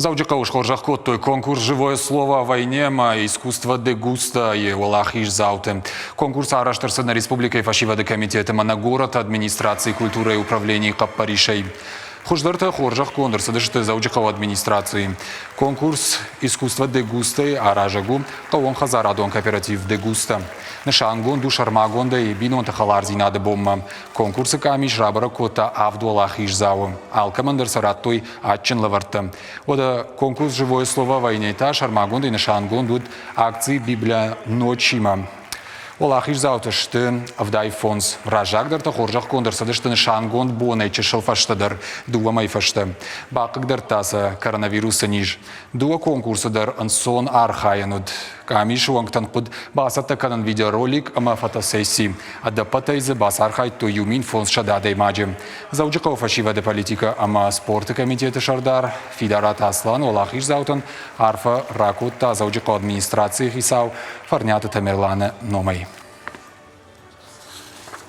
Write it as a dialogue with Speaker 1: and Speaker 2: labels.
Speaker 1: Завдяка ушхоржахкот той конкурс «Живое слово о войне» ма искусство дегуста и Олахиш зауте. Конкурс араштырсы на Республикой фашивады комитета на город администрации культуры и управления Каппаришей. Хуждарта хоржах конкурса дышты завдяка администрации. Конкурс искусство дегуста аражагу кавон хазарадон кооператив дегуста. Нышангон душармагонда и бинон тахаларзи надо бомма. Конкурсы камиш рабара кота Авдуалахиш зау. Алкамандер сараттой атчен лаварта. Ода конкурс «Живое слово о войне» та шармагонда и нышангон дуд акции Библия ночима. Олахиш заутышты авдай фонс ражагдар хоржах кондырса дышты нышангон бонай чешыл фаштадар дуа май фашта. Бакыгдар таса коронавируса ниж. Дуа конкурсадар ансон архаянуд. Камиш уангтан куд басатта канан видеоролик ама фотосессии. Адда патайзы бас архай то юмин фонс шададай маджи. Завджаков фашивада политика ама спорта комитета шардар. Фидарат Аслан Олахиш заутан арфа ракут та завджаков администрации хисау фарнята Тамерлана номай.